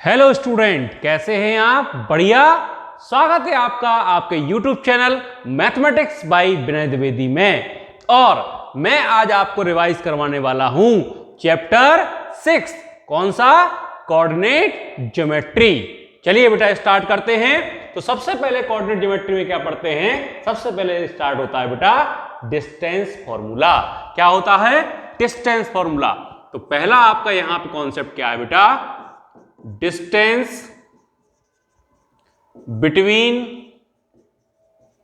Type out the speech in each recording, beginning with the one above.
Hello student, कैसे हैं आप? बढ़िया। स्वागत है आपका आपके YouTube चैनल मैथमेटिक्स बाय विनय द्विवेदी में। और मैं आज आपको रिवाइज करवाने वाला हूं चैप्टर 6। कौन सा? Coordinate geometry. चलिए बेटा स्टार्ट करते हैं। तो सबसे पहले कोऑर्डिनेट ज्योमेट्री में क्या पढ़ते हैं? सबसे पहले स्टार्ट होता है बेटा डिस्टेंस फॉर्मूला। क्या होता है? Distance formula. तो पहला आपका यहां पे कॉन्सेप्ट क्या है बेटा? Distance between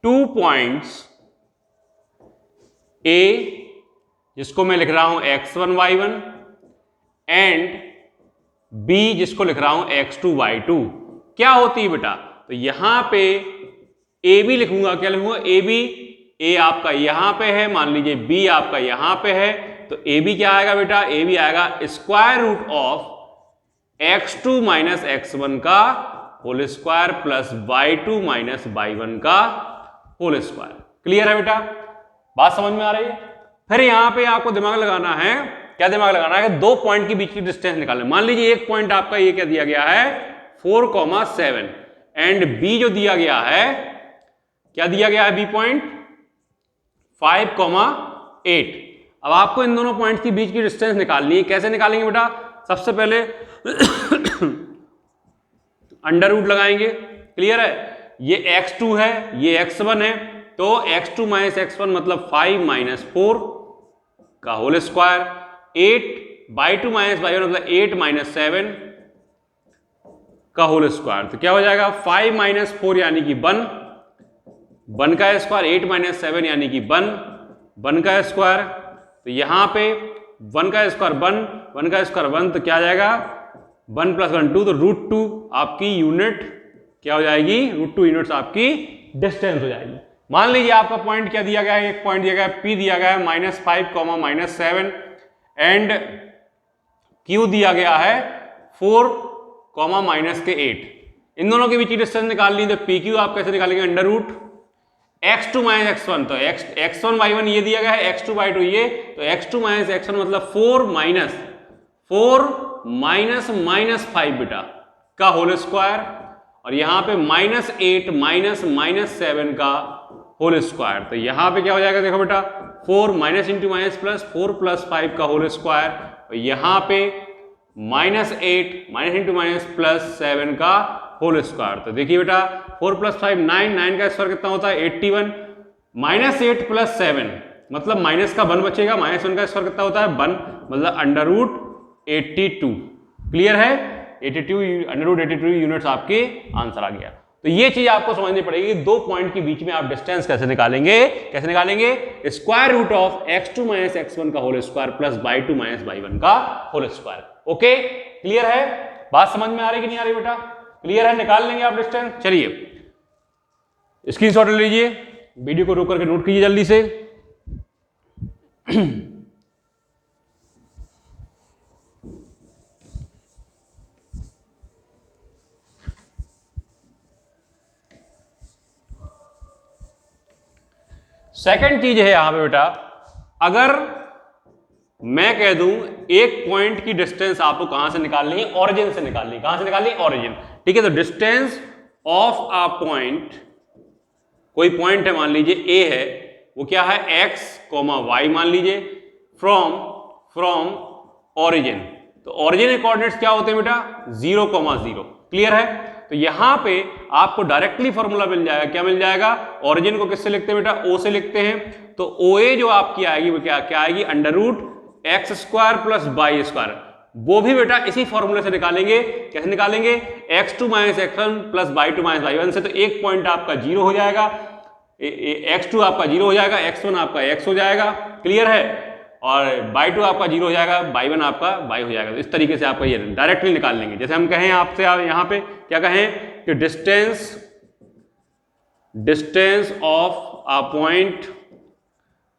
two points A, जिसको मैं लिख रहा हूं x1 y1, एंड b, जिसको लिख रहा हूं x2 y2। क्या होती है बेटा? तो यहां पे ए बी लिखूंगा। क्या लिखूंगा? A B. ए आपका यहां पे है, मान लीजिए b आपका यहां पे है, तो ए बी क्या आएगा बेटा? ए बी आएगा स्क्वायर रूट ऑफ x2 माइनस x1 का whole square plus y2 minus y1 का होल स्क्वायर। क्लियर है बेटा? बात समझ में आ रही है? फिर यहां पे आपको दिमाग लगाना है। क्या दिमाग लगाना है? दो पॉइंट के बीच की डिस्टेंस निकालना। मान लीजिए एक पॉइंट आपका ये क्या दिया गया है? 4,7 एंड बी जो दिया गया है, क्या दिया गया है? B point 5,8। अब आपको इन दोनों पॉइंट के बीच की डिस्टेंस निकालनी है। कैसे निकालेंगे बेटा? सबसे पहले अंडर रूट लगाएंगे। क्लियर है? ये x2 है, ये x1 है, तो x2 माइनस x1 मतलब 5 माइनस 4 का whole square. 8 by 2 minus by 1 मतलब 8 माइनस 7 का होल स्क्वायर। तो क्या हो जाएगा? 5 माइनस 4 यानी कि 1, 1 का स्क्वायर, 8 माइनस 7 यानी कि 1, 1 का स्क्वायर। तो यहां पे 1 का स्क्वायर 1, 1 का स्क्वायर 1, तो क्या आ जाएगा? 1 प्लस 1 2, तो √2 आपकी यूनिट क्या हो जाएगी? √2 यूनिट्स आपकी डिस्टेंस हो जाएगी। मान लीजिए आपका पॉइंट क्या दिया गया है? एक पॉइंट दिया गया है P, दिया गया है -5, -7 एंड Q दिया गया है 4, -8। इन दोनों के बीच की डिस्टेंस निकालनी है। तो PQ आप कैसे निकालेंगे? अंडर रूट x2 माइनस x1, तो x1 y1 ये दिया गया है, x2 y2 ये, तो x2 माइनस x1 मतलब 4 माइनस 5 बेटा का होल स्क्वायर, और यहां पे -8 -7 का होल स्क्वायर। तो यहां पे क्या हो जाएगा? देखो बेटा 4 minus into minus plus 4 plus 5 का होल स्क्वायर, और यहां पे -8 माइनस इंटू माइनस प्लस 7 का होल स्क्वायर। तो देखिए बेटा 4 प्लस 5 9, 9 का स्क्वायर कितना होता है? 81, -8 प्लस 7 मतलब माइनस का 1 बचेगा, -1 का स्क्वायर कितना होता है? 1, मतलब अंडर रूट 82। क्लियर है? 82 अंडर रूट 82 यूनिट्स आपके आंसर आ गया। तो ये चीज आपको समझनी पड़ेगी। दो पॉइंट के बीच में आप डिस्टेंस कैसे निकालेंगे? कैसे निकालेंगे? स्क्वायर रूट ऑफ x2 माइनस x1 का whole square plus y2 minus y1 का होल स्क्वायर। ओके, क्लियर है? बात समझ में आ रही कि नहीं आ रही बेटा? क्लियर है? निकाल लेंगे आप डिस्टेंस। चलिए स्क्रीनशॉट ले लीजिए, वीडियो को रोक करके नोट कीजिए जल्दी से। सेकंड चीज है यहां पे बेटा, अगर मैं कह दूं एक पॉइंट की डिस्टेंस आपको कहां से निकालनी है? ओरिजिन से निकालनी है। कहां से निकालनी है? ओरिजिन। ठीक है, तो डिस्टेंस ऑफ अ पॉइंट, कोई पॉइंट है मान लीजिए A है, वो क्या है? x, y मान लीजिए, फ्रॉम ओरिजिन। तो ओरिजिन के कोऑर्डिनेट्स क्या होते हैं बेटा? 0, 0। क्लियर है? तो यहां पे आपको डायरेक्टली फॉर्मूला मिल जाएगा। क्या मिल जाएगा? ओरिजिन को किससे लिखते हैं बेटा? O से लिखते हैं। तो OA जो आपकी आएगी वो क्या आएगी? Under root x square plus y square. वो भी बेटा इसी फॉर्मूले से निकालेंगे। कैसे निकालेंगे? x2 माइनस x1 plus y2 minus y1 से। तो एक पॉइंट आपका 0 हो जाएगा, x2 आपका 0 हो जाएगा, x1 आपका x हो जाएगा। क्लियर है? और y2 आपका 0 हो जाएगा, y1 आपका y हो जाएगा। तो इस तरीके से आपका ये डायरेक्टली निकाल लेंगे। जैसे हम कहें आपसे, आप यहाँ पे क्या कहें कि डिस्टेंस ऑफ अ पॉइंट,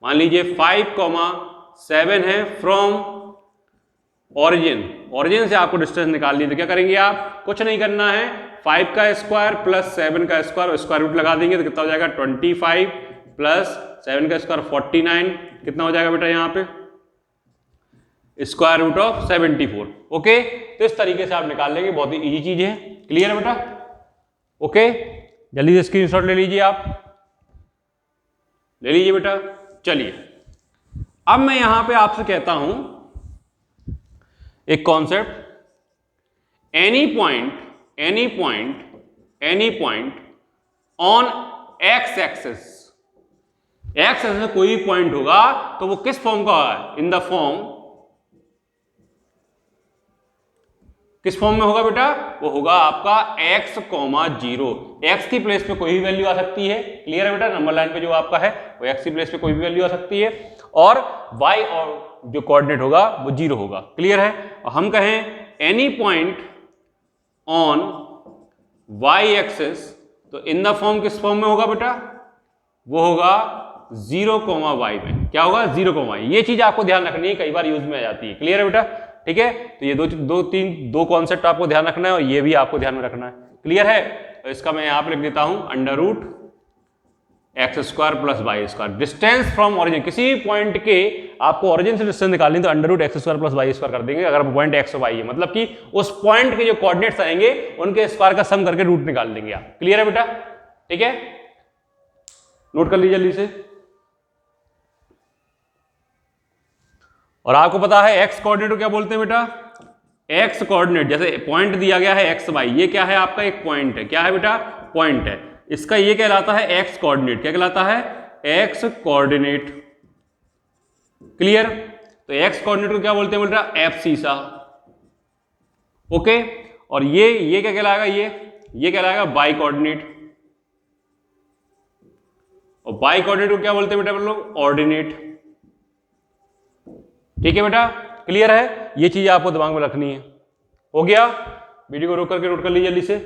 मान लीजिए 5,7 है फ्रॉम ओरिजिन से आपको डिस्टेंस निकालनी है। तो क्या करेंगे आप? कुछ नहीं करना है, 5 का स्क्वायर प्लस 7 का स्क्वायर, स्क्वायर रूट लगा देंगे। तो कितना हो जाएगा? 25 प्लस 7 का स्क्वायर 49। कितना हो जाएगा बेटा? यहाँ पे स्क्वायर रूट ऑफ 74। ओके, तो इस तरीके से आप निकाल लेंगे, बहुत ही इजी चीज है। क्लियर है बेटा? ओके, जल्दी से स्क्रीनशॉट ले लीजिए, आप ले लीजिए बेटा। चलिए, अब मैं यहां पे आपसे कहता हूं एक concept, any point on X axis, X axis में कोई भी पॉइंट होगा तो वो किस फॉर्म का होगा? इन द फॉर्म, किस फॉर्म में होगा बेटा? वो होगा आपका x, 0। x की प्लेस पे कोई भी वैल्यू आ सकती है। क्लियर है बेटा? नंबर लाइन पे जो आपका है वो x की प्लेस पे कोई भी वैल्यू आ सकती है, और y और जो कोऑर्डिनेट होगा वो 0 होगा। क्लियर है? और हम कहें any point on y axis, तो इन द फॉर्म किस फॉर्म में होगा बेटा? वो होगा 0, y में। क्या होगा? 0, y। ये चीज आपको ध्यान रखनी है, कई बार यूज में आ जाती है। क्लियर है बेटा? ठीक है, तो ये दो कॉन्सेप्ट आपको ध्यान रखना है, और ये भी आपको ध्यान में रखना है। क्लियर है? तो इसका मैं यहां पर लिख देता हूं under root x² plus y²। Distance from origin, किसी भी पॉइंट के आपको ओरिजिन से डिस्टेंस निकालनी तो under root x² plus y² कर देंगे, अगर पॉइंट x और y है, मतलब कि उस पॉइंट के जो कोऑर्डिनेट्स आएंगे उनके स्क्वायर का सम करके रूट निकाल देंगे आप। क्लियर है बेटा? ठीक है, नोट कर लीजिए जल्दी से। और आपको पता है x कोऑर्डिनेट को क्या बोलते हैं बेटा? x कोऑर्डिनेट, जैसे पॉइंट दिया गया है x y, ये क्या है आपका? एक पॉइंट है। क्या है बेटा? पॉइंट है। इसका ये कहलाता है x कोऑर्डिनेट। क्या कहलाता है? x coordinate. क्लियर? तो x कोऑर्डिनेट को क्या बोलते हैं बेटा? एब्सिसा। ओके, और ये क्या कहलाएगा? ये कहलाएगा बाई कोऑर्डिनेट। और बाई कोऑर्डिनेट को क्या बोलते हैं बेटा हम लोग? ऑर्डिनेट। ठीक है बेटा? क्लियर है? ये चीज आपको दिमाग में रखनी है। हो गया? वीडियो को रोक करके नोट कर लीजिए जल्दी से।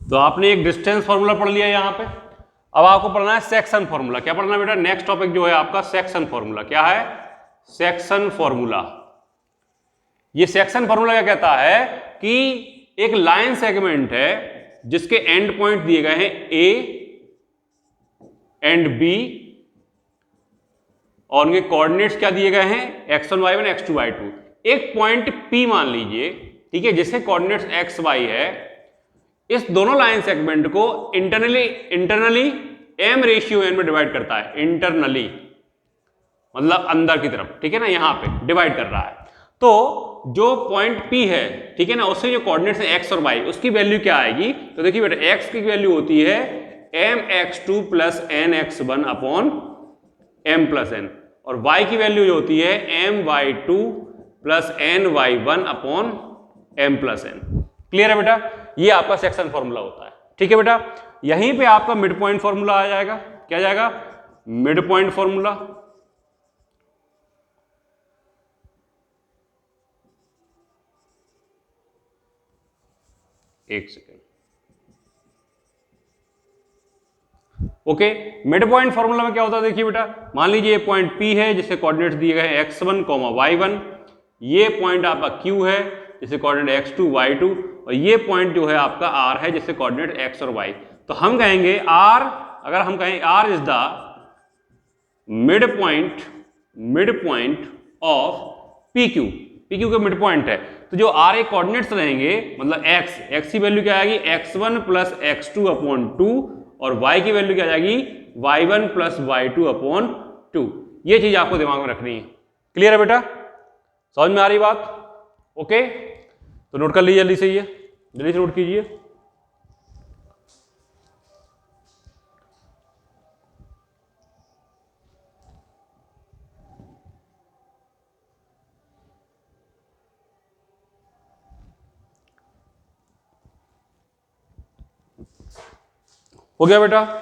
तो आपने एक डिस्टेंस फॉर्मूला पढ़ लिया यहां पे, अब आपको पढ़ना है सेक्शन फॉर्मूला। क्या पढ़ना है बेटा? नेक्स्ट टॉपिक जो है आपका सेक्शन फॉर्मूला। क्या है? Section formula. ये सेक्शन फॉर्मूला क्या कहता है कि एक लाइन सेगमेंट है जिसके एंड पॉइंट दिए गए हैं ए एंड बी, और उनके कोऑर्डिनेट्स क्या दिए गए हैं? x1 y1 x2 y2। एक पॉइंट P मान लीजिए, ठीक है, जिसके कोऑर्डिनेट्स x y है। इस दोनों लाइन सेगमेंट को इंटरनली m/n में डिवाइड करता है। इंटरनली मतलब अंदर की तरफ, ठीक है ना, यहां पे डिवाइड कर रहा है। तो जो पॉइंट P है, ठीक है ना, उससे जो कोऑर्डिनेट्स है x और y, उसकी वैल्यू क्या आएगी? तो देखिए बेटा, x की वैल्यू होती है mx2 plus nx1 upon m plus n, और y की वैल्यू जो होती है my2 plus ny1 upon m plus n। Clear है बेटा? ये आपका सेक्शन फॉर्मूला होता है। ठीक है बेटा? यहीं पे आपका मिड पॉइंट फॉर्मूला आ जाएगा। क्या जाएगा? Mid point formula. एक second. Okay, mid point formula में क्या होता है? देखिए बेटा, मान लीजिए ये पॉइंट P है जिसके कोऑर्डिनेट्स दिए गए हैं x1, y1। ये पॉइंट आपका Q है जिससे कोऑर्डिनेट x2, y2, और ये पॉइंट जो है आपका R है जिससे कोऑर्डिनेट x और y। तो हम कहेंगे R, अगर हम कहें R is the mid point of PQ। PQ का मिड पॉइंट है, तो जो R एक कोऑर्डिनेट्स रहेंगे, मतलब x की वैल्यू क्या आएगी? x1 प्लस x2 अपॉन 2, और y की वैल्यू क्या जाएगी? y1 plus y2 upon 2। ये चीज आपको दिमाग में रखनी है। क्लियर है बेटा? समझ में आ रही बात? ओके, तो नोट कर लीजिए जल्दी से, ये जल्दी से नोट कीजिए। हो गया बेटा?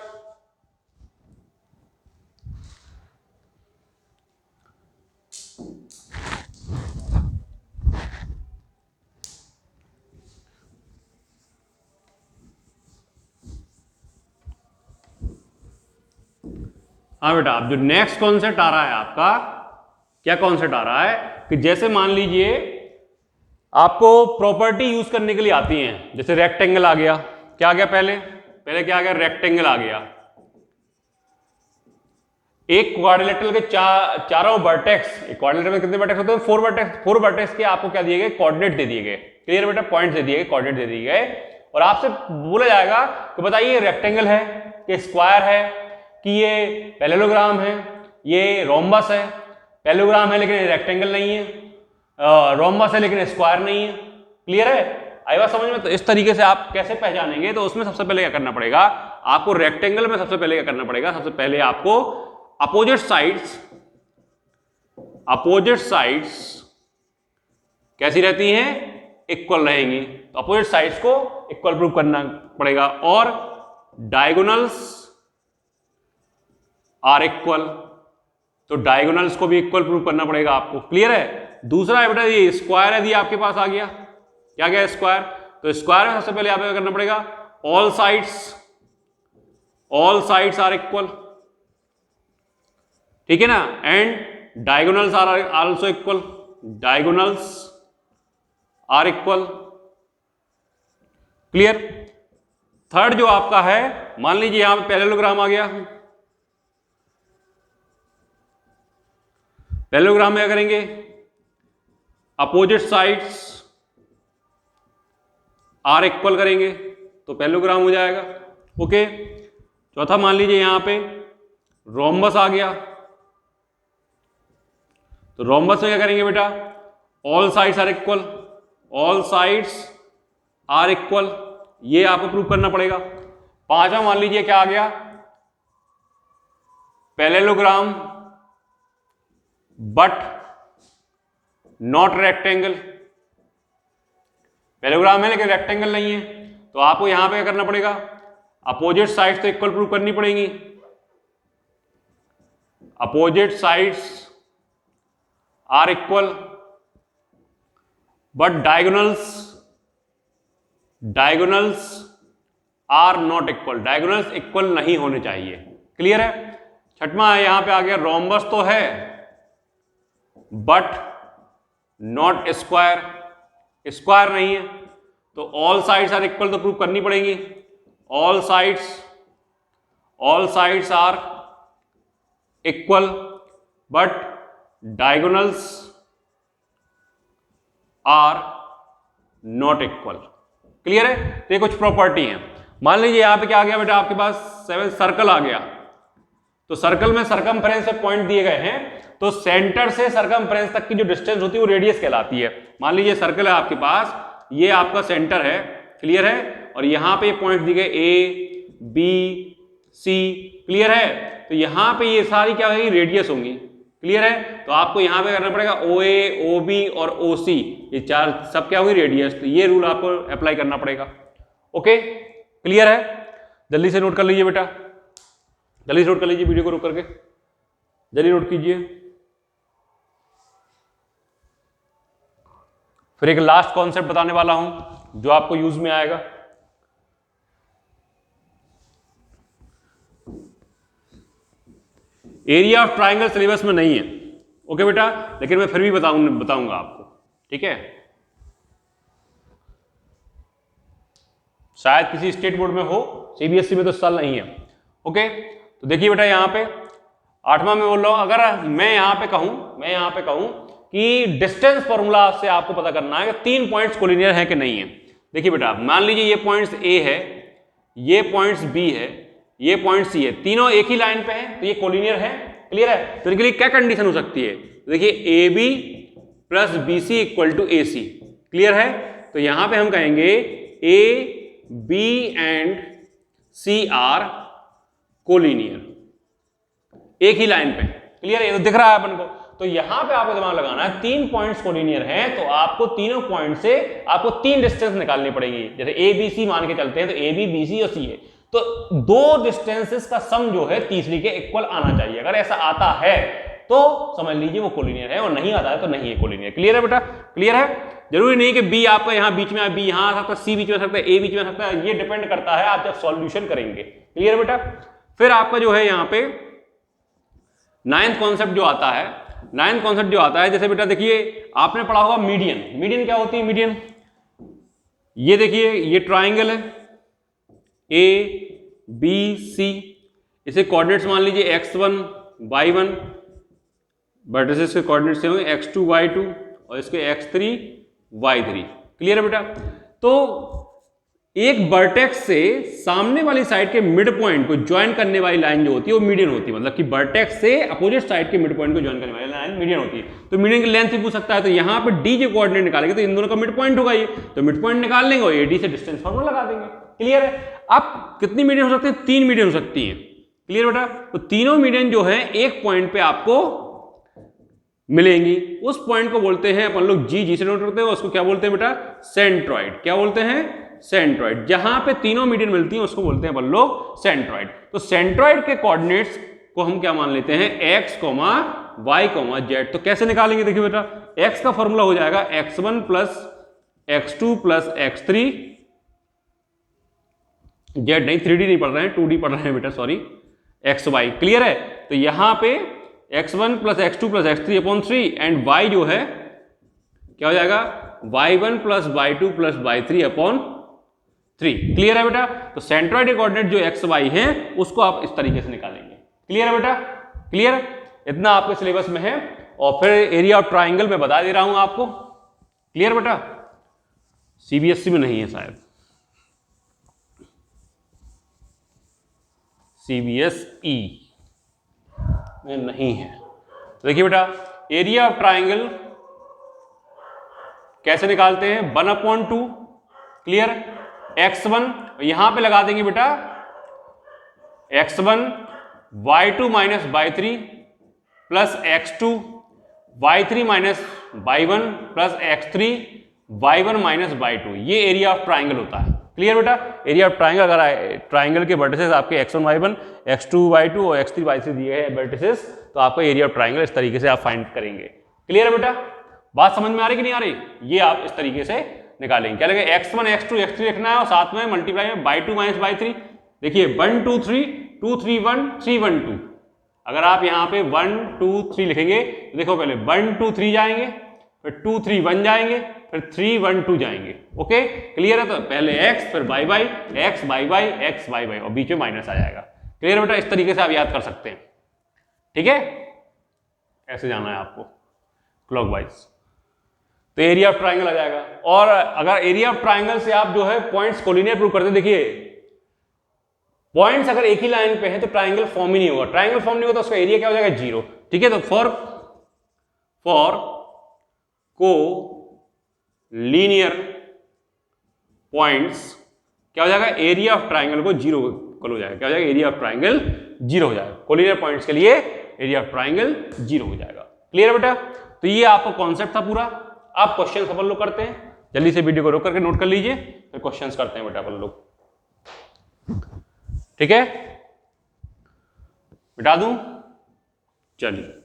हाँ बेटा, अब जो नेक्स्ट कॉन्सेप्ट आ रहा है आपका, क्या कॉन्सेप्ट आ रहा है कि जैसे मान लीजिए आपको प्रॉपर्टी यूज करने के लिए आती हैं, जैसे रेक्टेंगल आ गया, क्या आ गया पहले क्या आ गया, रेक्टेंगल आ गया। एक क्वाड्रिलेटरल के चारों वर्टेक्स, एक क्वाड्रिलेटरल में कितने वर्टेक्स होते हैं, 4 वर्टेक्स के आपको क्या दिए गए, कोऑर्डिनेट दे दिए गए। क्लियर बेटा, पॉइंट्स दे दिए गए, कोऑर्डिनेट दे दिए गए, और आपसे बोला जाएगा कि बताइए रेक्टेंगल है कि स्क्वायर है कि ये पैरेललोग्राम है, ये रोम्बस है। पैरेललोग्राम है लेकिन रेक्टेंगल नहीं है, रोम्बस है लेकिन स्क्वायर नहीं है। क्लियर है, आई बात समझ में? तो इस तरीके से आप कैसे पहचानेंगे, तो उसमें सबसे पहले क्या करना पड़ेगा आपको, रेक्टेंगल में सबसे पहले क्या करना पड़ेगा, सबसे पहले आपको अपोजिट साइड्स कैसी रहती हैं, इक्वल रहेंगी। तो अपोजिट साइड्स को इक्वल प्रूव करना पड़ेगा, और डायगोनल्स आर इक्वल, तो डायगोनल्स को भी इक्वल प्रूव करना पड़ेगा आपको। क्लियर है। दूसरा है बेटा ये स्क्वायर यदि आपके पास आ गया, क्या गया स्क्वायर, तो स्क्वायर में सबसे पहले आपको क्या करना पड़ेगा, ऑल साइड्स आर इक्वल, ठीक है ना, and diagonals are also equal, diagonals are equal. Clear. Third जो आपका है, मान लीजिए यहां पे पैरेललोग्राम आ गया, पैरेललोग्राम में क्या करेंगे, अपोजिट साइड्स आर इक्वल करेंगे तो पैरेललोग्राम हो जाएगा। ओके। चौथा मान लीजिए यहां पे रोम्बस आ गया, तो रोम्बस में क्या करेंगे बेटा, ऑल साइड्स आर इक्वल, ये आपको प्रूव करना पड़ेगा। पांचवा मान लीजिए क्या आ गया, parallelogram but not rectangle, parallelogram है लेकिन रेक्टेंगल नहीं है, तो आपको यहां पे क्या करना पड़ेगा, अपोजिट साइड्स तो इक्वल प्रूव करनी पड़ेंगी, opposite sides are equal but diagonals are not equal, diagonals equal नहीं होने चाहिए। क्लियर है। छठवां है, यहां पे आ गया रोम्बस तो है बट नॉट स्क्वायर नहीं है, तो ऑल साइड्स आर इक्वल तो प्रूव करनी पड़ेगी, all sides are equal but diagonals are not equal. Clear है। तो ये कुछ प्रॉपर्टी है। मान लीजिए यहां पे क्या आ गया बेटा, आपके पास 7 सर्कल आ गया, तो सर्कल में सर्कमफ्रेंस से पॉइंट दिए गए हैं, तो सेंटर से सर्कमफ्रेंस तक की जो डिस्टेंस होती है वो रेडियस कहलाती है। मान लीजिए सर्कल है आपके पास, ये आपका सेंटर है, क्लियर है, और यहां पे पॉइंट दिए गए ए बी सी, क्लियर है, तो यहां पे ये सारी क्या होगी, रेडियस होंगी। क्लियर है। तो आपको यहां पे करना पड़ेगा ओ ए, ओ बी और ओ सी, ये चार सब क्या होगी, रेडियस, तो ये रूल आपको अप्लाई करना पड़ेगा। ओके। क्लियर है। जल्दी से नोट कर लीजिए बेटा, जल्दी से नोट कर लीजिए, वीडियो को रोक करके जल्दी नोट कीजिए। फिर एक लास्ट कॉन्सेप्ट बताने वाला हूं जो आपको यूज में आएगा। एरिया ऑफ ट्राइंगल सिलेबस में नहीं है, ओके बेटा, लेकिन मैं फिर भी बताऊंगा आपको, ठीक है। शायद किसी स्टेट बोर्ड में हो, सीबीएसई में तो इस साल नहीं है। ओके। तो देखिए बेटा, यहां पे 8वां में बोल रहा हूं, अगर मैं यहां पे कहूं कि डिस्टेंस फॉर्मूला से आपको पता करना है कि 3 पॉइंट्स कोलिनियर है कि नहीं है। देखिए बेटा, मान लीजिए ये पॉइंट्स ए है, ये पॉइंट्स बी है, ये पॉइंट सी है, तीनों एक ही लाइन पे हैं, तो ये कोलिनियर है। क्लियर है। तो इनके लिए क्या कंडीशन हो सकती है, देखिए A B plus B C equal to A C. Clear है। तो यहां पे हम कहेंगे A B and C are collinear, एक ही लाइन पे। क्लियर है, ये तो दिख रहा है अपन को। तो यहां पे आपको दिमाग लगाना है, 3 पॉइंट्स कोलिनियर हैं, तो आपको तीनों पॉइंट से आपको 3 डिस्टेंस निकालनी पड़ेगी। जैसे ए बी सी मान के चलते हैं, तो ए बी बी सी और सी है, तो 2 डिस्टेंसेस का सम जो है तीसरी के इक्वल आना चाहिए। अगर ऐसा आता है तो समझ लीजिए वो कोलिनियर है, और नहीं आता है तो नहीं है कोलिनियर। क्लियर है बेटा। क्लियर है। जरूरी नहीं कि बी आपका यहां बीच में, बी यहां आ सकता है, सी बीच में आ सकता है, ए बीच में आ सकता है, ये डिपेंड करता है आप जब सॉल्यूशन करेंगे। क्लियर बेटा। फिर आपका जो है यहां पे नाइन्थ कॉन्सेप्ट जो आता है, नाइन्थ कॉन्सेप्ट जो आता है, जैसे बेटा देखिए आपने पढ़ा होगा मीडियन। मीडियन क्या होती है? मीडियन, ये देखिए ये ट्राइंगल है ए बी सी, इसे कोऑर्डिनेट्स मान लीजिए x1 y1, वर्टिसेस के कोऑर्डिनेट्स से होंगे x2 y2 और इसके x3 y3। क्लियर है बेटा? तो एक वर्टेक्स से सामने वाली साइड के मिड पॉइंट को ज्वाइन करने वाली लाइन जो होती है वो मीडियन होती है, मतलब कि वर्टेक्स से अपोजिट साइड के मिड पॉइंट को ज्वाइन करने वाली लाइन मीडियन होती है। तो मीडियन की लेंथ भी पूछ सकता है, तो यहाँ पे डी जो कोऑर्डिनेट निकालेंगे तो इन दोनों का मिड पॉइंट होगा ये, तो मिड पॉइंट निकाल लेंगे और एडी से डिस्टेंस फार्मूला लगा देंगे। क्लियर है? अब कितनी मीडियन हो सकती है? 3 मीडियन हो सकती है। क्लियर बेटा? तो तीनों मीडियन जो है एक पॉइंट पे आपको मिलेंगी, उस पॉइंट को बोलते हैं अपन लोग जी से नोट करते हैं, उसको क्या बोलते हैं बेटा? सेंट्रॉइड। क्या बोलते हैं? सेंट्रॉइड। जहां पे तीनों मीडियन मिलती हैं उसको बोलते हैं अपन लोग सेंट्रॉइड। तो सेंट्रॉइड के कोऑर्डिनेट्स को हम क्या मान लेते हैं? x, y, z। तो कैसे निकालेंगे? देखिए बेटा, x का फॉर्मूला हो जाएगा x1 plus x2 plus x3, z नहीं 3D नहीं पढ़ रहे हैं, 2D पढ़ रहे हैं बेटा, सॉरी, xy। क्लियर है? तो यहां पे x1 plus x2 plus x3 upon 3 and y जो है क्या हो जाएगा? y1 plus y2 plus y3 upon 3। Clear है बेटा? तो सेंट्रॉइड कोऑर्डिनेट जो एक्स वाई है उसको आप इस तरीके से निकालेंगे। क्लियर है बेटा? क्लियर? इतना आपके सिलेबस में है। और फिर एरिया ऑफ ट्राइंगल में बता दे रहा हूं आपको। क्लियर बेटा? सीबीएसई में नहीं है शायद, सीबीएसई में नहीं है। तो देखिए बेटा, एरिया ऑफ ट्राइंगल कैसे निकालते हैं? 1/2। क्लियर? x1 यहां पे लगा देंगे बेटा x1 y2 minus y3 plus x2 y3 minus y1 plus x3 y1 minus y2। ये एरिया ऑफ ट्राइंगल होता है। क्लियर बेटा? एरिया ऑफ ट्राइंगल, अगर ट्राइंगल के वर्टिसेस आपके x1 y1 x2 y2 और x3 y3 दिए हैं वर्टिसेस, तो आपका एरिया ऑफ ट्राइंगल इस तरीके से आप फाइंड करेंगे। क्लियर है बेटा? बात समझ में आ रही कि नहीं आ रही? ये आप इस तरीके से निकालेंगे। क्या लगेगा? x1 x2 x3 लिखना है और साथ में मल्टीप्लाई में y2 माइनस y3। देखिए 1 2 3 2 3 1 3 1 2। अगर आप यहाँ पे 1 2 3 लिखेंगे तो देखो पहले 1 2 3 जाएंगे, फिर 2 3 1 जाएंगे, फिर 3 1 2 जाएंगे। ओके? क्लियर है? तो पहले x फिर y y, x y y, x y y और बीच में माइनस आ जाएगा। क्लियर बेटा? इस तरीके से आप याद कर सकते हैं। ठीक है? ऐसे जाना है आपको क्लॉकवाइज। तो एरिया ऑफ ट्राइंगल आ जाएगा। और अगर एरिया ऑफ ट्राइंगल से आप जो है पॉइंट्स कोलिनियर प्रूव करते हैं, देखिए पॉइंट्स अगर एक ही लाइन पे है तो ट्राइंगल फॉर्म ही नहीं होगा। ट्राइंगल फॉर्म नहीं होगा तो उसका एरिया क्या हो जाएगा? 0। ठीक है? तो फॉर को लीनियर पॉइंट्स क्या हो जाएगा? एरिया ऑफ ट्राइंगल को 0 हो जाएगा। क्या हो जाएगा? एरिया ऑफ ट्राइंगल 0 हो जाएगा। कोलिनियर पॉइंट्स के लिए एरिया ऑफ ट्राइंगल 0 हो जाएगा। क्लियर है बेटा? तो ये आपका कॉन्सेप्ट था पूरा। आप क्वेश्चन अपन लोग करते हैं, जल्दी से वीडियो को रोक करके नोट कर लीजिए, फिर क्वेश्चंस करते हैं बेटा अपन लोग। ठीक है? बिठा दूं? चलिए।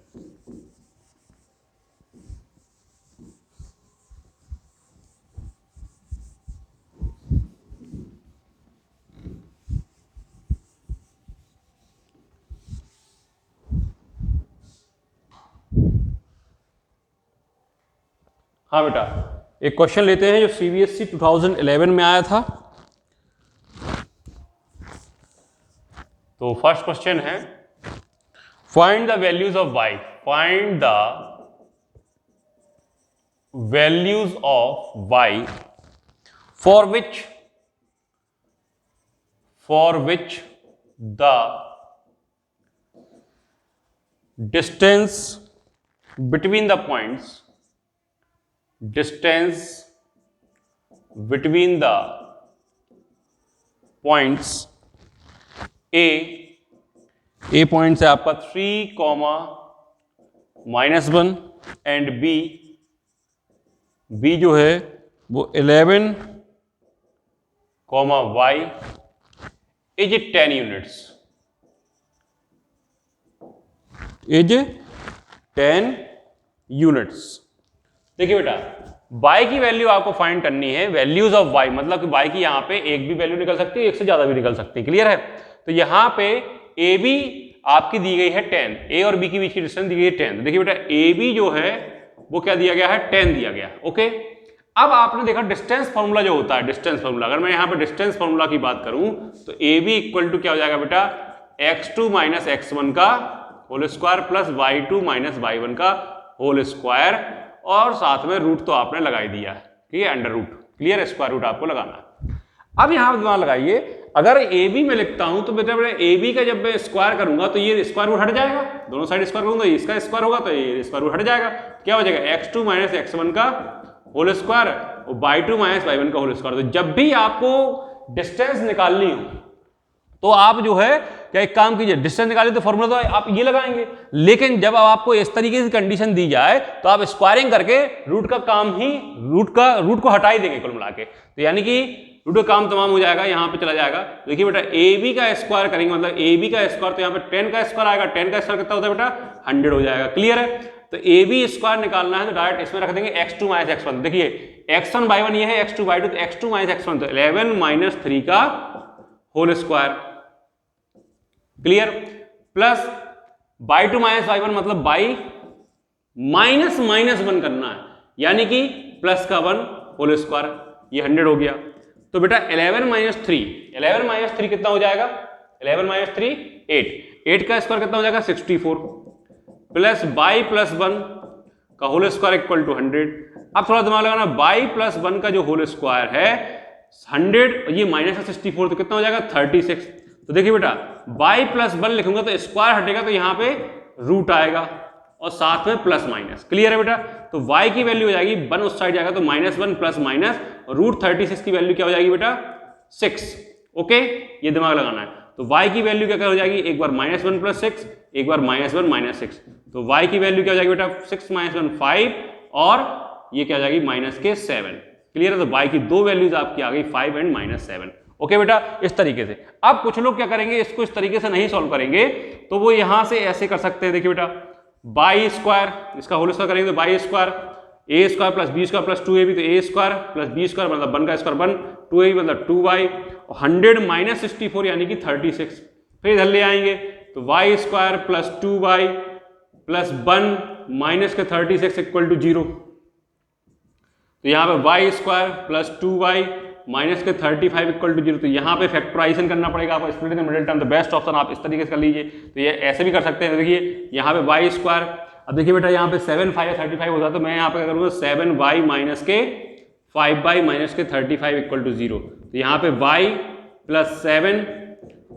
हाँ बेटा, एक क्वेश्चन लेते हैं जो सीबीएसई 2011 में आया था। तो फर्स्ट क्वेश्चन है, find the values of y, find the values of y for which the distance between the points, distance between the points A point है आपका 3, -1 एंड B जो है वो 11, y is 10 units, is 10 units. देखिए बेटा, y की value आपको find करनी है, वैल्यूज ऑफ y, मतलब कि y की यहां पे एक भी वैल्यू निकल सकती है, एक से ज्यादा भी निकल सकती है। क्लियर है? तो यहां पे ए बी आपकी दी गई है 10, ए और बी के बीच की डिस्टेंस दी गई है 10। तो देखिए बेटा ए बी जो है वो क्या दिया गया है, 10 दिया गया। ओके, अब आपने देखा डिस्टेंस फॉर्मूला जो होता है, डिस्टेंस फॉर्मूला, अगर मैं यहाँ पे डिस्टेंस फॉर्मूला की बात करूं तो ए बी इक्वल टू क्या हो जाएगा बेटा, x2 माइनस x1 का whole square plus y2 minus y1 का होल स्क्वायर, और साथ में रूट तो आपने लगा ही दिया है, ठीक है, under root, clear, square root आपको लगाना है। अब यहाँ पे दिमाग लगाइए, अगर ए बी में लिखता हूं तो बेटा ए बी का जब मैं स्क्वायर करूंगा तो ये स्क्वायर रूट हट जाएगा, दोनों साइड स्क्वायर करूंगा तो इसका स्क्वायर होगा तो ये स्क्वायर रूट हट जाएगा, क्या हो जाएगा x2 माइनस x1 का होल स्क्वायर और y2 माइनस y1 का होल स्क्वायर। तो जब भी आपको डिस्टेंस निकालनी हो तो आप जो है क्या एक काम कीजिए, डिस्टेंस निकालिए तो फॉर्मूला तो आप ये लगाएंगे, लेकिन जब आपको इस तरीके की कंडीशन दी जाए तो आप स्क्वायरिंग करके रूट का काम ही रूट को हटा ही देंगे कुल मिला के, तो यानी कि रूट का काम तमाम हो जाएगा, यहाँ पे चला जाएगा। देखिए बेटा ए बी का स्क्वायर करेंगे, मतलब ए बी का स्क्वायर, तो यहाँ पे 10 का स्क्वायर आएगा, 10 का स्क्वायर कितना होता है बेटा 100 हो जाएगा, क्लियर है। तो ए बी स्क्वायर निकालना है तो डायरेक्ट इसमें रख देंगे x2 माइनस x1। देखिए x1 बाई 1 ये है, x2 बाई 2, तो x2 माइनस x1 तो 11 माइनस 3 का whole square, clear, plus by 2 minus by 1 मतलब बाई माइनस माइनस 1 करना है, यानी कि प्लस का 1 होल स्क्वायर, ये 100 हो गया। तो बेटा 11 माइनस 3, 11 माइनस 3 कितना हो जाएगा, 11 माइनस 3 8, 8 का स्क्वायर कितना हो जाएगा 64, प्लस बाई प्लस 1 का होल स्क्वायर इक्वल टू 100। अब थोड़ा दिमाग लगाना, बाई प्लस 1 का जो होल स्क्वायर है 100, ये माइनस 64 तो कितना हो जाएगा 36। तो देखिए बेटा बाई प्लस 1 लिखूंगा तो स्क्वायर हटेगा तो यहाँ पे रूट आएगा और साथ में प्लस माइनस, क्लियर है बेटा। तो y की वैल्यू हो जाएगी 1 उस साइड जाएगा तो -1 प्लस माइनस, रूट 36 की वैल्यू क्या हो जाएगी बेटा 6। ओके, ये दिमाग लगाना है। तो y की वैल्यू क्या हो जाएगी, एक बार -1 प्लस 6, एक बार -1 माइनस 6, तो y की वैल्यू क्या हो जाएगी बेटा 6 माइनस 1 5, और ये क्या हो जाएगी माइनस के 7, क्लियर है। तो y की दो वैल्यूज आपकी आ गई 5 एंड -7। ओके बेटा, इस तरीके से। अब कुछ लोग क्या करेंगे, इसको इस तरीके से नहीं सॉल्व करेंगे तो वो यहां से ऐसे कर सकते हैं, देखिए बेटा बाई स्क्वायर, इसका होल स्क्वायर करेंगे तो by square, A square plus B square plus 2ab, तो A square plus B square मतलब 1 का स्क्वायर 1, 2ab मतलब 2y, 100 माइनस 64 यानी कि 36। फिर इधर ले आएंगे तो Y square plus 2y plus 1 minus के 36 इक्वल टू 0। तो यहाँ पे Y square plus 2y minus के 35 इक्वल टू 0। तो यहाँ पे फैक्टराइजेशन करना पड़ेगा आपको, split in the middle term, the best option आप इस तरीके से कर लीजिए। तो ये ऐसे भी कर सकते हैं, देखिए यहाँ पे वाई स्क्वायर, अब देखिए बेटा यहाँ पे 7 5 35 होता है, तो मैं यहाँ पे करूँगा 7y माइनस के 5y माइनस के 35 इक्वल टू 0। तो यहाँ पे y प्लस 7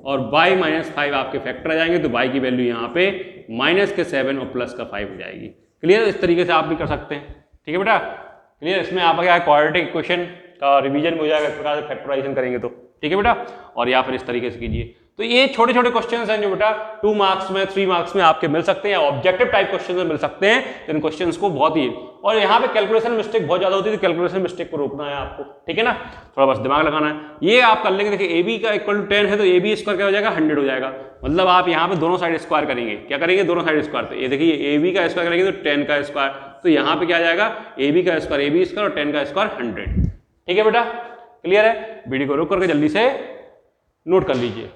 और y माइनस 5 आपके फैक्टर आ जाएंगे, तो y की वैल्यू यहाँ पे माइनस के 7 और प्लस का 5 हो जाएगी, क्लियर। इस तरीके से आप भी कर सकते हैं, ठीक है बेटा, क्लियर। इसमें आपका क्या है, क्वाड्रेटिक इक्वेशन का रिवीजन हो जाएगा इस प्रकार से फैक्टराइजेशन करेंगे तो, ठीक है बेटा। और या फिर इस तरीके से कीजिए। तो ये छोटे छोटे क्वेश्चंस हैं जो बेटा 2 मार्क्स में 3 मार्क्स में आपके मिल सकते हैं, या ऑब्जेक्टिव टाइप क्वेश्चन में मिल सकते हैं। इन क्वेश्चंस को बहुत ही, और यहाँ पे कैलकुलेशन मिस्टेक बहुत ज्यादा होती है, तो कैलकुलेशन मिस्टेक को रोकना है आपको, ठीक है ना, थोड़ा बस दिमाग लगाना है। ये आप कर लेंगे, देखिए ए बी का इक्वल टू 10 है तो ए बी स्क्वायर क्या हो जाएगा 100 हो जाएगा, मतलब आप यहाँ पे दोनों साइड स्क्वायर करेंगे, क्या करेंगे दोनों साइड स्क्वायर। तो ये देखिए ए बी का स्क्वायर करेंगे तो 10 का स्क्वायर, तो यहाँ पे क्या आ जाएगा ए बी का स्क्वायर ए बी स्क्वायर और 10 का स्क्वायर 100, ठीक है बेटा, क्लियर है। वीडियो को रोक करके जल्दी से नोट कर लीजिए,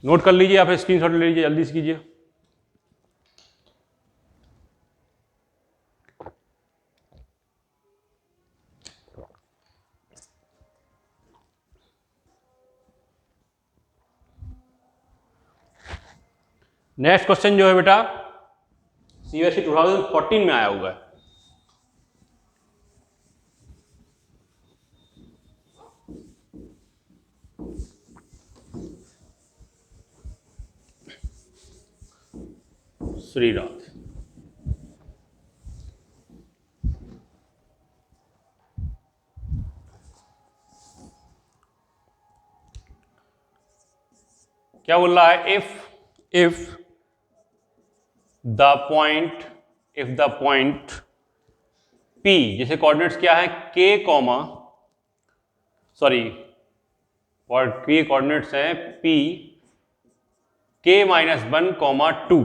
नोट कर लीजिए, या फिर स्क्रीनशॉट ले लीजिए, जल्दी से कीजिए। नेक्स्ट क्वेश्चन जो है बेटा सीबीएसई 2014 में आया हुआ है। श्री राधे। क्या बोल रहा है, if the point P, जैसे कोऑर्डिनेट्स क्या है K कॉमा, सॉरी के कोऑर्डिनेट्स हैं P K -1 comma 2,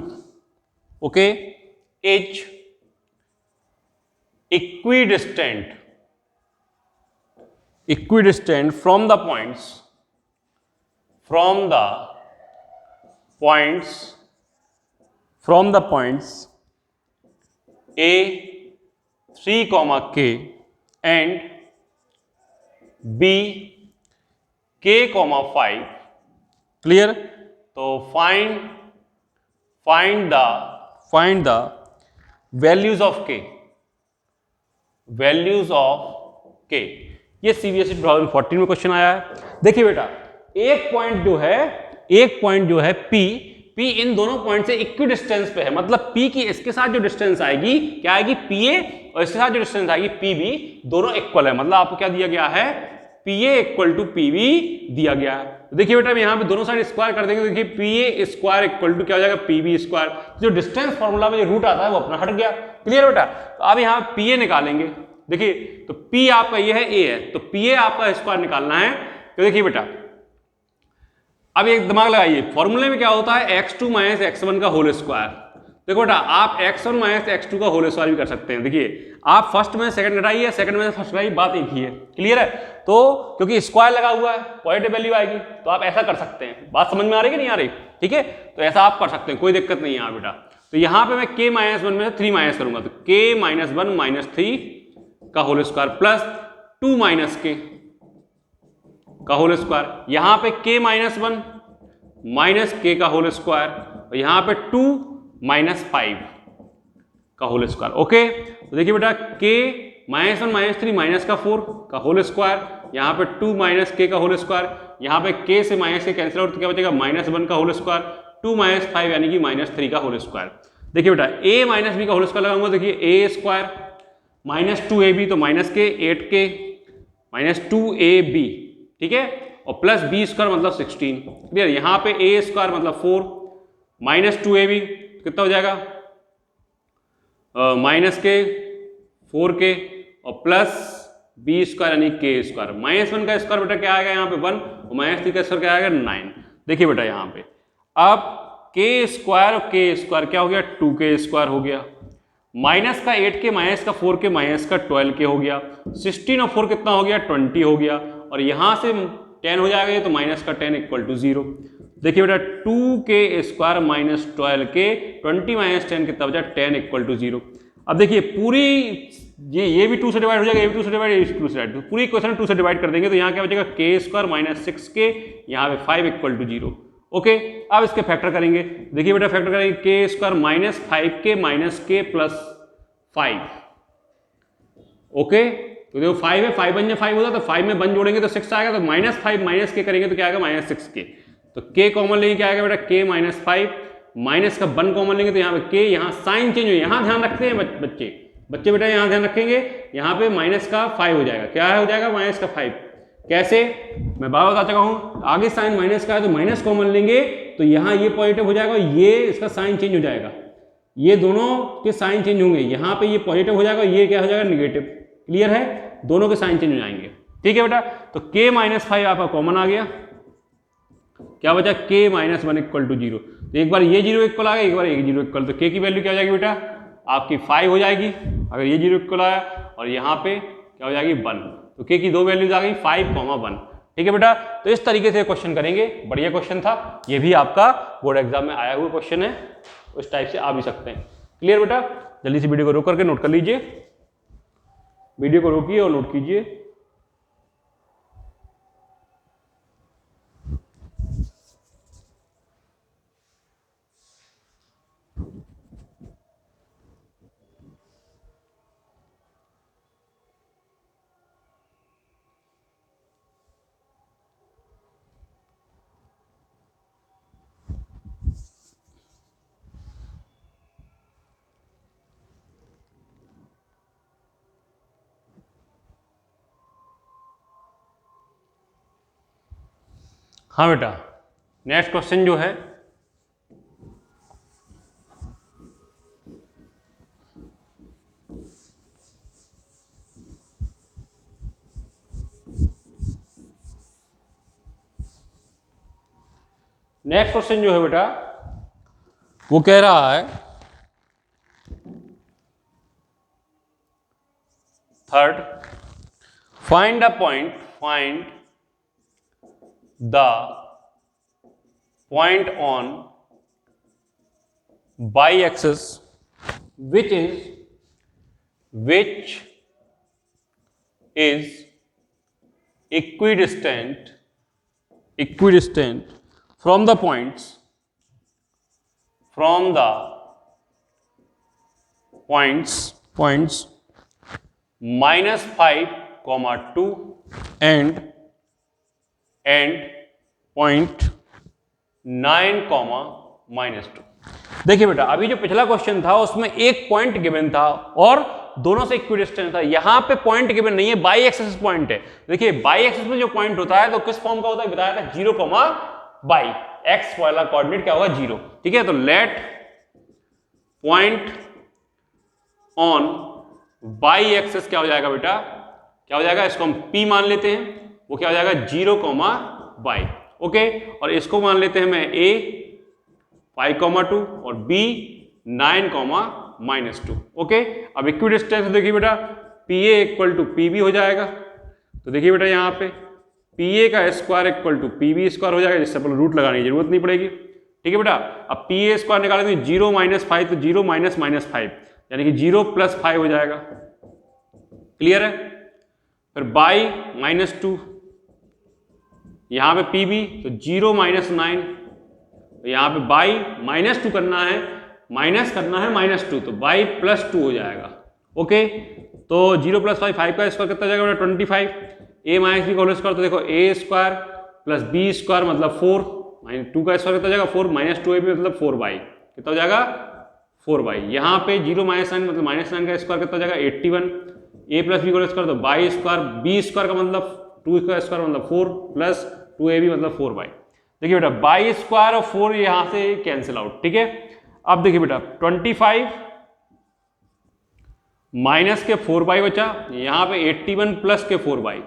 okay, H equidistant from the points from the points A 3, K and B K, 5. Clear? तो find the values of K, ये CBSE 2014 में question आया है। देखिए बेटा, एक पॉइंट जो है P इन दोनों पॉइंट से इक्वी डिस्टेंस पे है, मतलब P की इसके साथ जो डिस्टेंस आएगी क्या आएगी, PA, और इसके साथ जो डिस्टेंस आएगी PB, दोनों इक्वल है। मतलब आपको क्या दिया गया है, PA इक्वल टू PB दिया गया है। तो देखिए बेटा, यहां पे दोनों साइड स्क्वायर कर देंगे, तो देखिए PA स्क्वायर इक्वल टू क्या हो जाएगा, PB स्क्वायर। जो डिस्टेंस फॉर्मूला में जो रूट आता है वो अपना हट गया। क्लियर बेटा? तो अब यहां PA निकालेंगे। देखिए, तो P आपका ये है, A है, तो PA आपका स्क्वायर निकालना है। तो देखिए बेटा, अब एक दिमाग लगाइए, फॉर्मूले में क्या होता है, x2 माइनस x1 का होल स्क्वायर। देखो बेटा, आप x1 माइनस x2 का होल स्क्वायर भी कर सकते हैं। देखिए, आप फर्स्ट में सेकंड घटाइए, सेकंड में फर्स्ट घटाइए, बात एक ही है। क्लियर है? तो क्योंकि स्क्वायर लगा हुआ है, पॉजिटिव वैल्यू आएगी, तो आप ऐसा कर सकते हैं। बात समझ में आ रही है कि नहीं आ रही? ठीक है, तो ऐसा आप कर सकते हैं, कोई दिक्कत नहीं है यहाँ बेटा। तो यहाँ पे मैं k माइनस 1 में से 3 माइनस करूंगा, तो k माइनस 1 माइनस 3 का whole square plus 2 minus k का होल स्क्वायर। यहां पे k माइनस 1 माइनस k का होल स्क्वायर, और यहां पे 2 माइनस 5 का होल स्क्वायर। ओके, तो देखिए बेटा, k माइनस 1 माइनस 3 माइनस का 4 का होल स्क्वायर, यहां पे 2 माइनस k का होल स्क्वायर, यहां पे k से माइनस के कैंसिल आउट, तो क्या बचेगा, माइनस 1 का होल स्क्वायर, 2 माइनस 5 यानी कि माइनस 3 का होल स्क्वायर। देखिए बेटा, a माइनस b का होल स्क्वायर लगाऊंगा, देखिए a स्क्वायर माइनस 2ab, तो माइनस के 8k माइनस 2ab, ठीक है, और प्लस बी स्क्वायर मतलब 16। क्लियर? यहां पे a स्क्वायर मतलब 4 माइनस 2ab कितना हो जाएगा, माइनस के 4k और प्लस बी स्क्वायर यानी k स्क्वायर। माइनस 1 का स्क्वायर बेटा क्या आएगा यहाँ पे 1, और माइनस 3 का स्क्वायर क्या आएगा 9। देखिए बेटा, यहाँ पे अब k स्क्वायर और k स्क्वायर क्या हो गया, 2k स्क्वायर हो गया, माइनस का 8k माइनस का 4k माइनस का 12k हो गया, 16 और 4 कितना हो गया, 20 हो गया, और यहां से 10 हो जाएगा ये, तो माइनस का 10 इक्वल टू 0। देखिए बेटा, 2k square minus 12k, 20 minus 10 कितना बचा, 10 इक्वल टू 0। अब देखिए पूरी ये भी 2 से डिवाइड हो जाएगा, ये भी 2 से डिवाइड, ये भी 2 से डिवाइड, तो पूरी इक्वेशन 2 से डिवाइड कर देंगे, तो यहाँ क्या बचेगा, k स्क्वायर माइनस 6k, यहाँ पे 5 इक्वल टू 0। ओके, अब इसके फैक्टर करेंगे। देखिए बेटा, फैक्टर करेंगे, k square minus 5k minus k plus 5। Okay, तो देखो 5 है, 5 1 5 होता, तो 5 में 1 जोड़ेंगे तो 6 आएगा, तो माइनस 5 माइनस के करेंगे तो क्या आएगा, माइनस 6k। तो k कॉमन लेंगे क्या आएगा बेटा, k माइनस 5, माइनस का 1 कॉमन लेंगे तो यहाँ पे k, यहाँ साइन चेंज हो, यहाँ ध्यान रखते हैं बच्चे बेटा, यहाँ ध्यान रखेंगे, यहाँ पे माइनस का 5 हो जाएगा, क्या हो जाएगा, माइनस का 5। कैसे, मैं बार बता चुका हूँ, आगे साइन माइनस का है तो माइनस कॉमन लेंगे, तो यहाँ ये पॉजिटिव हो जाएगा, ये इसका साइन चेंज हो जाएगा, ये दोनों के साइन चेंज होंगे, यहाँ पे ये पॉजिटिव हो जाएगा, ये क्या हो जाएगा, निगेटिव। क्लियर है? दोनों के साइन चेंज हो जाएंगे। ठीक है बेटा, तो k माइनस 5 आपका कॉमन आ गया, क्या बचा, k माइनस 1 इक्वल टू 0। तो एक बार ये 0 इक्वल आ गया, एक बार ये 0 इक्वल, तो k की वैल्यू क्या हो जाएगी बेटा, आपकी 5 हो जाएगी, अगर ये 0 इक्वल आया, और यहाँ पे क्या हो जाएगी 1, तो k की दो वैल्यूज आ गई 5, 1। ठीक है बेटा, तो इस तरीके से क्वेश्चन करेंगे, बढ़िया क्वेश्चन था, ये भी आपका बोर्ड एग्जाम में आया हुआ क्वेश्चन है, उस टाइप से आ भी सकते हैं। क्लियर बेटा? जल्दी से वीडियो को रोक करके नोट कर लीजिए, वीडियो को रोकिए और नोट कीजिए। हाँ बेटा, नेक्स्ट क्वेश्चन जो है, नेक्स्ट क्वेश्चन जो है बेटा, वो कह रहा है, third, find the point on by axis which is equidistant from the points -5, 2 and point 9, -2। देखिए बेटा, अभी जो पिछला क्वेश्चन था उसमें एक पॉइंट गिवन था और दोनों से इक्विडिस्टेंट था। यहां पे पॉइंट गिवन नहीं है, बाई एक्सिस पॉइंट है। देखिए बाई एक्सिस में जो पॉइंट होता है तो किस फॉर्म का होता है, बताया था 0, बाई एक्स वाला कोऑर्डिनेट क्या होगा 0। ठीक है, तो let point on by axis क्या हो जाएगा बेटा, क्या हो जाएगा, इसको हम P मान लेते हैं, वो क्या हो जाएगा 0, बाई। ओके, और इसको मान लेते हैं मैं A 5, 2 और B 9, -2। ओके, अब इक्विडिस्टेंस देखिए बेटा, PA इक्वल टू PB हो जाएगा। तो देखिए बेटा यहाँ पे PA का square equal to PB square हो जाएगा, जिससे अपन रूट लगाने की जरूरत नहीं पड़ेगी। ठीक है बेटा, अब PA स्क्वायर निकालेंगे 0 -5 तो 0 -5 यानी कि 0 + 5 हो जाएगा। क्लियर है? फिर बाई -2, यहां पे PB तो 0 -9, तो यहां पे बाई -2 करना है, माइनस करना है -2, तो बाई +2 हो जाएगा। ओके, तो 0 + 5 का स्क्वायर कितना जाएगा बेटा 25। A - B का होल स्क्वायर, तो देखो A square plus B square मतलब 4, -2 का स्क्वायर कितना जाएगा 4, -2AB मतलब 4/, कितना हो जाएगा 4/। यहाँ पे 0 -9 मतलब -9 का स्क्वायर कितना जाएगा 81। A + B का होल स्क्वायर तो बाई स्क्वायर, B स्क्वायर का मतलब 2 का स्क्वायर मतलब 4 प्लस 2AB मतलब 4/। देखिए बेटा बाई स्क्वायर और 4 यहां से कैंसिल आउट। ठीक है, अब देखिए बेटा 25 माइनस के 4/, बचा यहां पे 81 प्लस के 4/।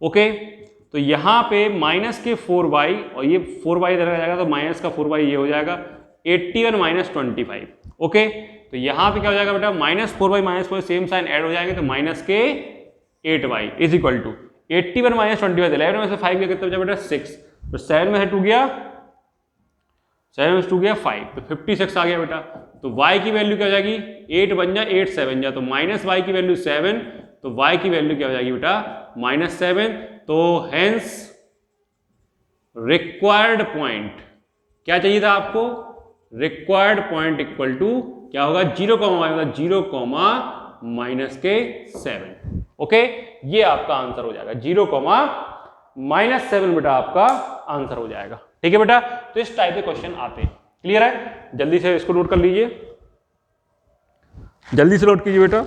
ओके, तो यहां पे माइनस के 4/, और ये 4/, इधर आ जाएगा तो माइनस का 4/, ये हो जाएगा 81 - 25। ओके, तो यहां पे क्या हो जाएगा बेटा -4/, -4 सेम साइन ऐड हो जाएंगे तो माइनस के 8/, इज इक्वल टू 81 - 25, 11 में से 5 गया कितना बचा बेटा 6, तो 7 में से 2 गया 5, तो 56 आ गया बेटा। तो y की वैल्यू क्या हो जाएगी 8 बन जा 8 7 जा, तो -y की वैल्यू 7, तो y की वैल्यू क्या हो जाएगी बेटा -7। तो हेंस रिक्वायर्ड पॉइंट क्या चाहिए था आपको, रिक्वायर्ड पॉइंट इक्वल टू क्या होगा 0, मतलब 0, -7। ओके, ये आपका आंसर हो जाएगा 0, -7 बेटा आपका आंसर हो जाएगा। ठीक है बेटा, तो इस टाइप के क्वेश्चन आते हैं। क्लियर है? जल्दी से इसको नोट कर लीजिए, जल्दी से नोट कीजिए बेटा।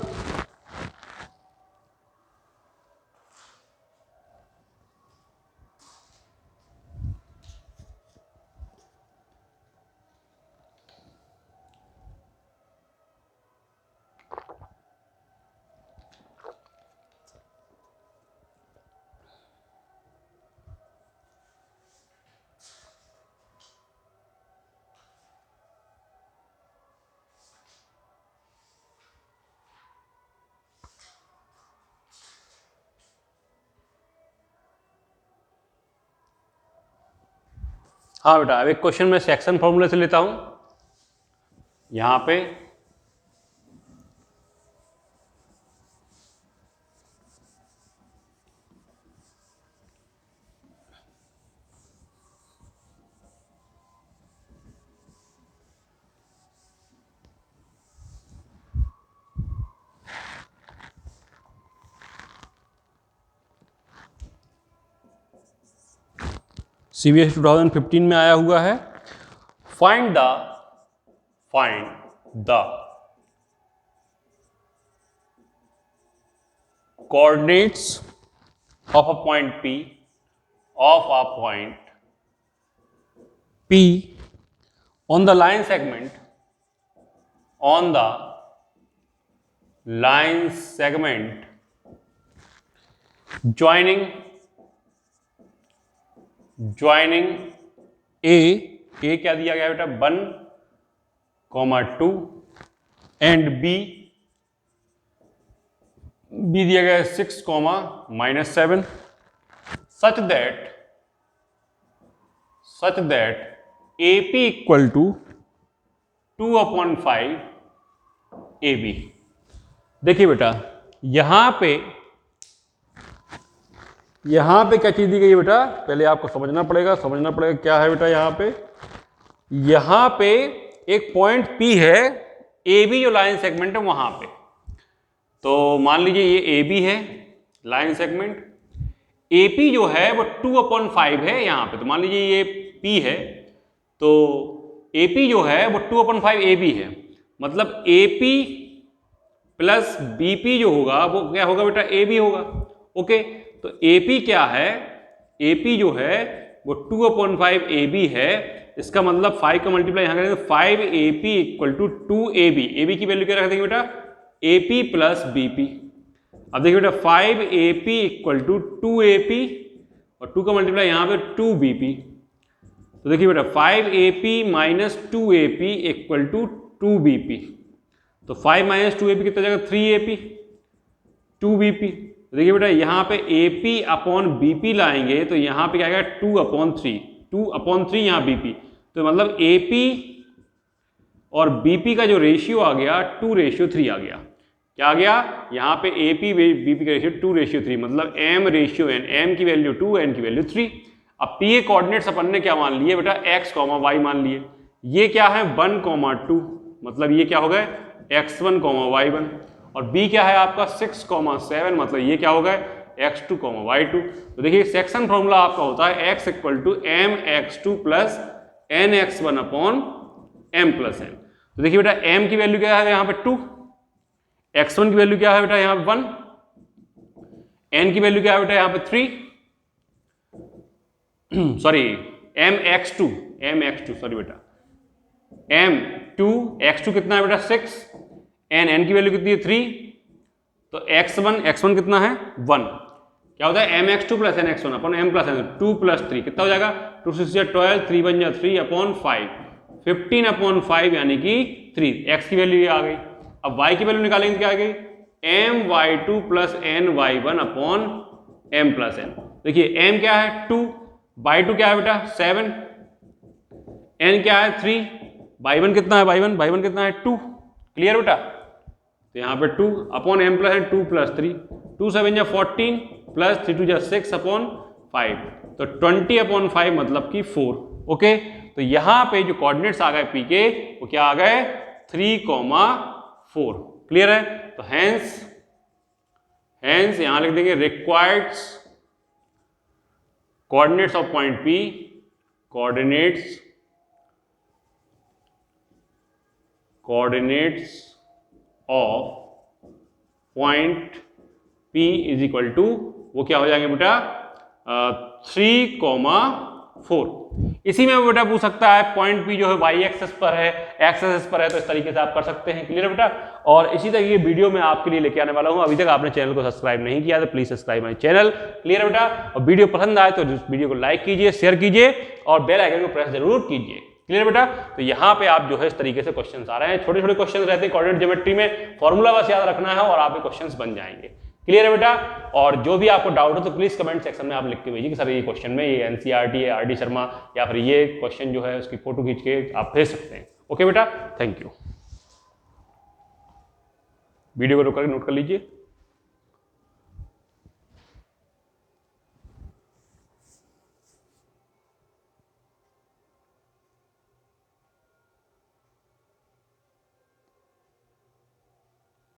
हाँ बेटा, अब एक क्वेश्चन मैं सेक्शन फॉर्मूले से लेता हूं। यहां पे CBSE 2015 में आया हुआ है, find the coordinates of a point P on the line segment joining A क्या दिया गया बेटा 1, 2 एंड B दिया गया 6, -7 such that AP equal to 2/5 AB। देखिए बेटा यहां पे क्या चीज दी गई है बेटा, पहले आपको समझना पड़ेगा क्या है बेटा। यहां पे एक पॉइंट P है, AB जो लाइन सेगमेंट है वहां पे। तो मान लीजिए ये AB है लाइन सेगमेंट, AP जो है वो 2/5 है यहां पे। तो मान लीजिए ये P है, तो AP जो है वो 2/5 AB है, मतलब AP प्लस BP जो होगा वो क्या होगा बेटा, AB होगा। ओके, तो AP क्या है, AP जो है वो 2/5 AB है। इसका मतलब 5 का मल्टीप्लाई यहां करेंगे 5AP equal to 2AB। AB की वैल्यू क्या रख देंगे बेटा, AP प्लस BP। अब देखिए बेटा 5AP इक्वल टू 2AP और 2 का मल्टीप्लाई यहां पे 2BP। तो देखिए बेटा 5AP minus 2AP equal to 2BP। तो 5 माइनस 2AP कितना जाएगा, 3AP 2BP। तो देखिए बेटा यहाँ पे AP अपॉन BP लाएंगे तो यहाँ पे क्या आएगा 2/3 यहाँ BP। तो मतलब AP और BP का जो रेशियो आ गया 2:3 आ गया। क्या आ गया यहाँ पे AP BP का रेशियो 2:3, मतलब M रेशियो N, M की वैल्यू 2, N की वैल्यू 3। अब P के कोऑर्डिनेट्स अपन ने क्या मान लिए बेटा, x, y मान लिए। ये क्या है 1, 2, मतलब ये क्या हो गए x1, y1। और B क्या है आपका 6, 7, मतलब ये क्या हो गए x2, y2। तो देखिए सेक्शन फॉर्मूला आपका होता है x equal to mx2 plus nx1 upon m plus n। तो देखिए बेटा m की वैल्यू क्या है यहाँ पे 2, x1 की वैल्यू क्या है बेटा यहाँ पे 1, n की वैल्यू क्या है बेटा यहाँ पे 3, सॉरी mx2 सॉरी बेटा m2, x2 कितना है बेटा 6, n की वैल्यू कितनी है 3, तो x1 कितना है 1। क्या होता है mx2 plus nx1 upon m plus n, 2 plus 3 कितना हो जाएगा 2 6 12, 3 1 3 अपॉन 5, 15/5 यानी कि 3। x की वैल्यू ये आ गई। अब y की वैल्यू निकालेंगे तो क्या आ गई my2 plus ny1 upon m plus n। देखिए m क्या है 2, y2 क्या है बेटा 7, n क्या है 3, y1 कितना है y1 कितना है 2। क्लियर बेटा, तो यहाँ पे 2 upon m plus n 2 plus 3, 2 7 जा 14 प्लस 3 2 जा 6 अपॉन 5, तो 20/5 मतलब कि 4। ओके, तो यहाँ पे जो कोऑर्डिनेट्स आ गए P के वो क्या आ गए 3,4। क्लियर है, तो हेंस यहां लिख देंगे required coordinates of point P, coordinates of point P is equal to वो क्या हो जाएंगे बेटा 3,4। इसी में बेटा पूछ सकता है पॉइंट P जो है y एक्सेस पर है, x एक्सेस पर है, तो इस तरीके से आप कर सकते हैं। क्लियर है बेटा, और इसी तरीके की वीडियो मैं आपके लिए लेके आने वाला हूं। अभी तक आपने चैनल को सब्सक्राइब नहीं किया तो please subscribe my channel. Clear है बेटा, और वीडियो पसंद आए तो वीडियो को लाइक कीजिए, शेयर कीजिए और बेल आइकन को प्रेस जरूर कीजिए। क्लियर बेटा, तो यहाँ पे आप जो है इस तरीके से क्वेश्चन आ रहे हैं, छोटे छोटे क्वेश्चन रहते हैं कोऑर्डिनेट ज्योमेट्री में, फॉर्मूला बस याद रखना है और आपके क्वेश्चन बन जाएंगे। क्लियर है बेटा, और जो भी आपको डाउट हो तो प्लीज कमेंट सेक्शन में आप लिख के भेजिए कि सर ये क्वेश्चन में ये एनसीईआरटी है RD शर्मा या फिर ये क्वेश्चन जो है उसकी फोटो खींच के आप भेज सकते हैं। ओके बेटा, थैंक यू। वीडियो को रोक कर नोट कर लीजिए।